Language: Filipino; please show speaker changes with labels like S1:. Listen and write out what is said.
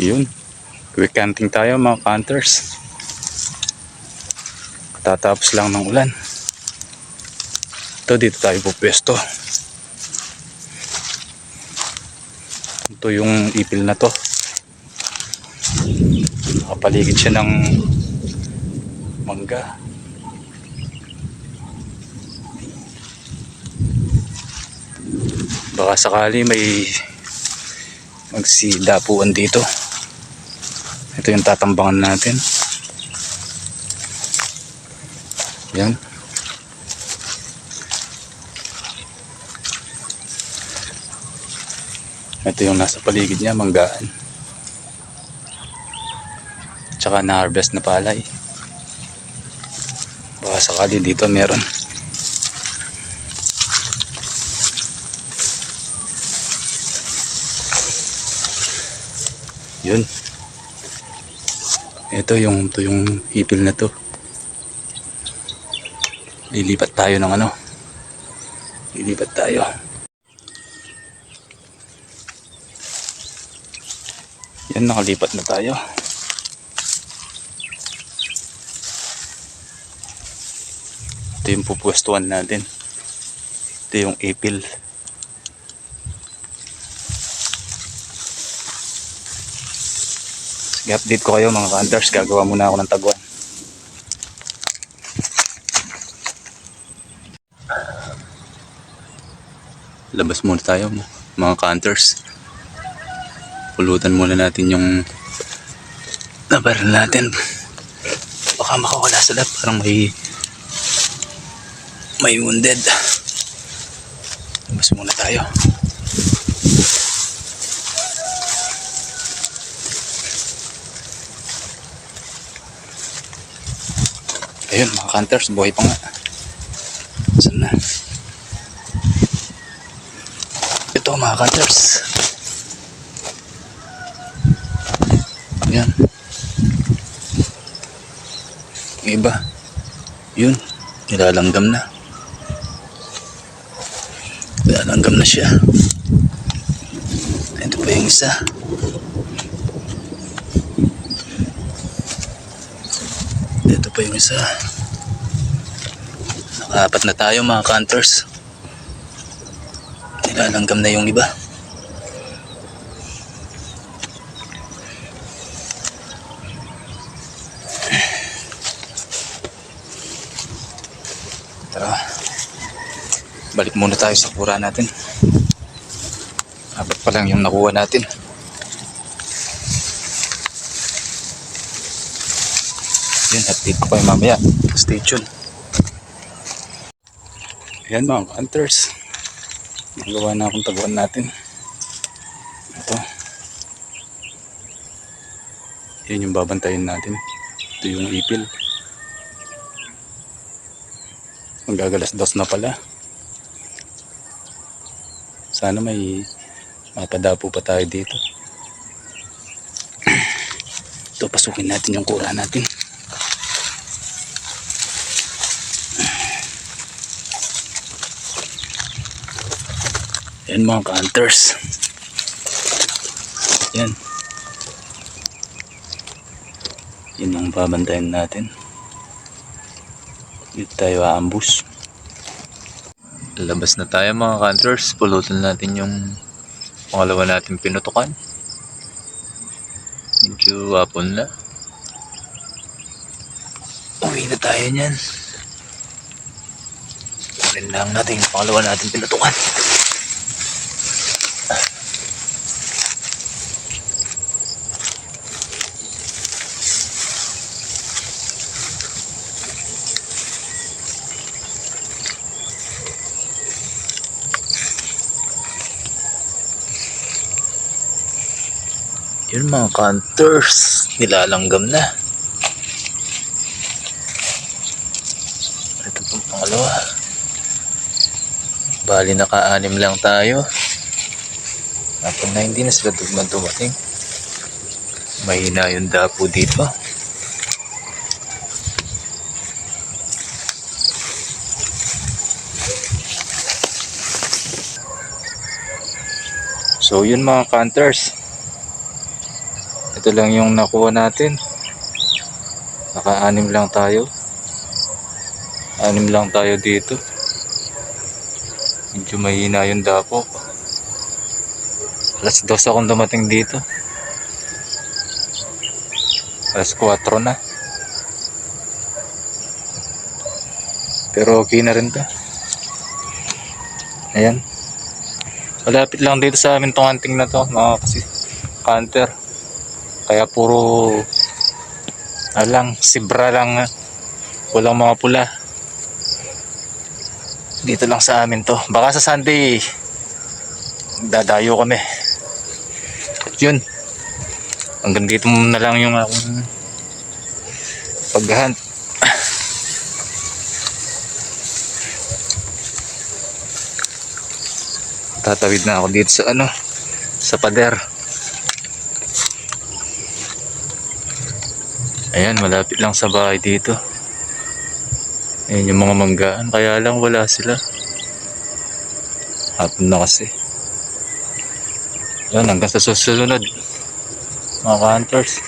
S1: Yun. Quick hunting tayo mga hunters. Tatapos lang ng ulan. Ito, dito tayo pupwesto. Ito yung ipil na to. Nakapaligid siya ng mangga. Baka sakali may magsidapuan dito. Ito yung tatambangan natin. Yan. Ito yung nasa paligid niya, manggaan. Tsaka na-harvest na palay. Baka sakali dito meron. Yun. Ito yung ipil na to. Lilipat tayo ng ano. Lilipat tayo. Yan, nakalipat na tayo. Ito yung pupwestuhan natin. Ito yung ipil. Sige, update ko kayo mga hunters. Gagawa muna ako ng taguan. Labas muna tayo mga hunters. Pulutan muna natin yung nabaral natin. Baka makawala sa lap. Parang may wounded. Labas muna tayo. Ayun mga hunters, buhay pa nga. Saan na? Ito mga hunters. Yan. Yung iba. Yun. Nilalanggam na. Nilalanggam na siya. Ito pa yung isa. Ito pa yung isa. Naka-apat na tayo mga hunters. Nilalanggam na yung iba. Tara, balik muna tayo sa kura natin. Apat pa lang yung nakuha natin. Yun, update ko kayo mamaya. Stay tuned. Ayan mga hunters, nagawa na akong taguan natin. Ito. Yan yung babantayin natin. Ito yung ipil. Magagalas dos na pala. Sana may mapadapo pa tayo dito. Ito, pasukin natin yung kura natin. Yan mga hunters. Yan. Yan ang babantayan natin. Dito tayo aambus. Labas na tayo mga hunters. Pulutan natin yung pangalawa natin pinutukan. Medyo hapon na. Uwi na tayo nyan. Uwi lang natin yung pangalawa natin pinutukan. Yun mga hunters, nilalanggam na. Ito pong pangalawa. Bali naka-anim lang tayo. Kapag na hindi na sila dumating. Mahina yung dapo dito. So yun mga hunters. Ito lang yung nakuha natin. Naka-anim lang tayo. Anim lang tayo dito. Medyo mahina yung dapo. Alas 2 akong dumating dito. Alas 4 na. Pero okay na rin to. Ayan. Malapit lang dito sa amin tong hunting na to, mga kasi counter. Kaya puro alang, sibra lang. Walang mga pula. Dito lang sa amin to. Baka sa Sunday dadayo kami. At yun. Hanggang dito na lang yung akong paghunt. Tatawid na ako dito sa sa pader. Ayan, malapit lang sa bahay dito. Ayan yung mga manggaan, kaya lang wala sila. Hapon na kasi. Ayan, hanggang sa susunod mga hunters.